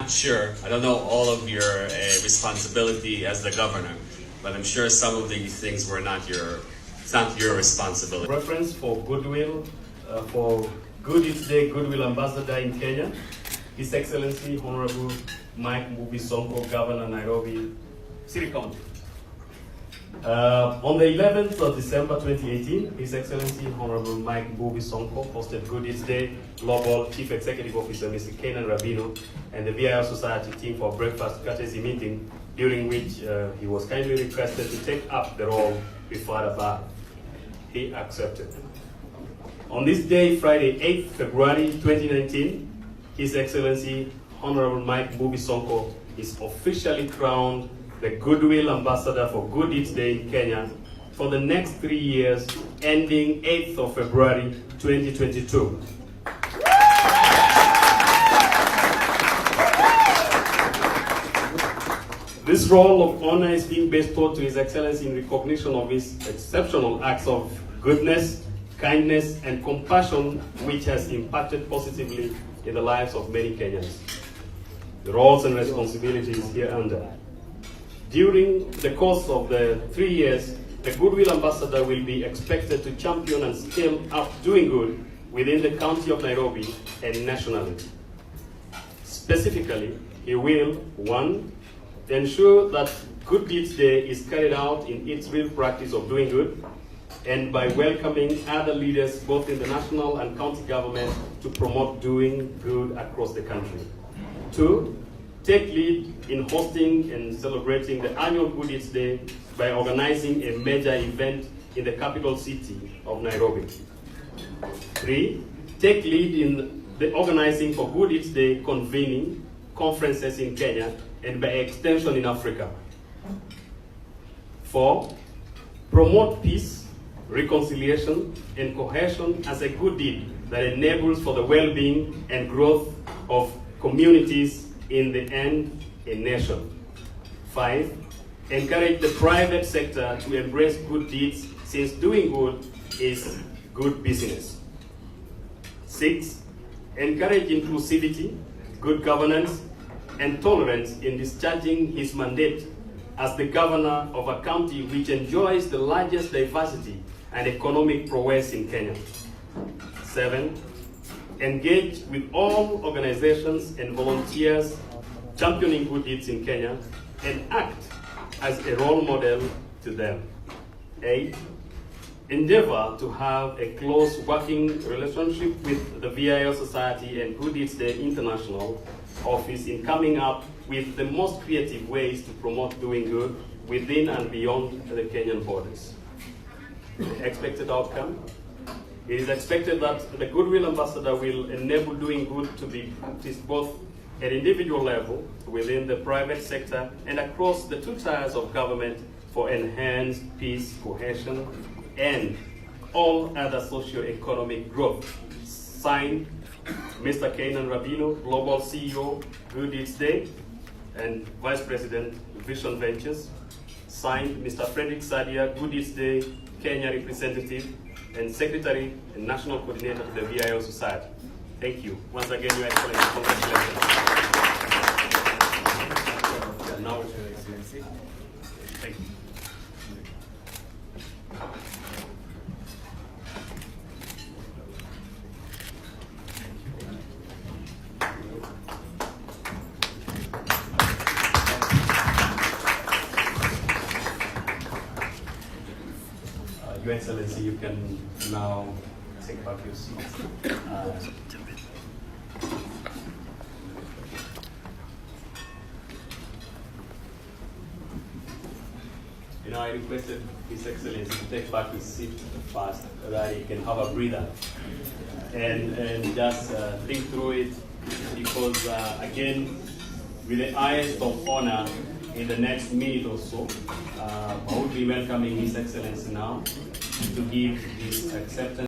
not sure, I don't know all of your responsibility as the governor, but I'm sure some of these things were not it's not your responsibility. Reference for goodwill, for Good Eats Day Goodwill Ambassador in Kenya, His Excellency Honorable Mike Mbuvi Sonko, Governor, Nairobi City County. On the 11th of December 2018, His Excellency Honorable Mike Mbuvi Sonko hosted Good Eats Day Global Chief Executive Officer Mr. Kenan Rabino and the VIO Society team for breakfast courtesy meeting, during which he was kindly requested to take up the role before above. He accepted. On this day, Friday, 8th February 2019, His Excellency Honorable Mike Mbuvi Sonko is officially crowned the Goodwill Ambassador for Good Eats Day in Kenya for the next 3 years, ending 8th of February 2022. This role of honor is being bestowed to His Excellency in recognition of his exceptional acts of goodness, kindness, and compassion, which has impacted positively in the lives of many Kenyans. The roles and responsibilities hereunder. During the course of the 3 years, the Goodwill Ambassador will be expected to champion and scale up doing good within the County of Nairobi and nationally. Specifically, he will, 1, ensure that Good Deeds Day is carried out in its real practice of doing good, and by welcoming other leaders both in the national and county government to promote doing good across the country. 2, take lead in hosting and celebrating the annual Good Eats Day by organizing a major event in the capital city of Nairobi. 3, take lead in the organizing for Good Eats Day convening conferences in Kenya and by extension in Africa. 4, promote peace, reconciliation, and cohesion as a good deed that enables for the well-being and growth of communities, in the end, a nation. 5, encourage the private sector to embrace good deeds, since doing good is good business. 6, encourage inclusivity, good governance, and tolerance in discharging his mandate as the governor of a county which enjoys the largest diversity and economic prowess in Kenya. 7, engage with all organizations and volunteers championing good deeds in Kenya and act as a role model to them. 8, endeavor to have a close working relationship with the VIO Society and Good Deeds Day International Office in coming up with the most creative ways to promote doing good within and beyond the Kenyan borders. The expected outcome? It is expected that the Goodwill Ambassador will enable doing good to be practiced both at individual level, within the private sector, and across the 2 tiers of government for enhanced peace, cohesion, and all other socio-economic growth. Signed, Mr. Kenan Rabino, Global CEO, Good Eats Day, and Vice President, Vision Ventures. Signed, Mr. Frederick Sadia, Good Eats Day, Kenya Representative, and Secretary and National Coordinator of the VIO Society. Thank you. Once again, Your Excellency, congratulations. Now, thank you. Your Excellency, you can now take back your seat. I requested His Excellency to take back his seat fast, so that he can have a breather and just think through it, because again, with the highest of honor, in the next minute or so, I will be welcoming His Excellency now to give his acceptance.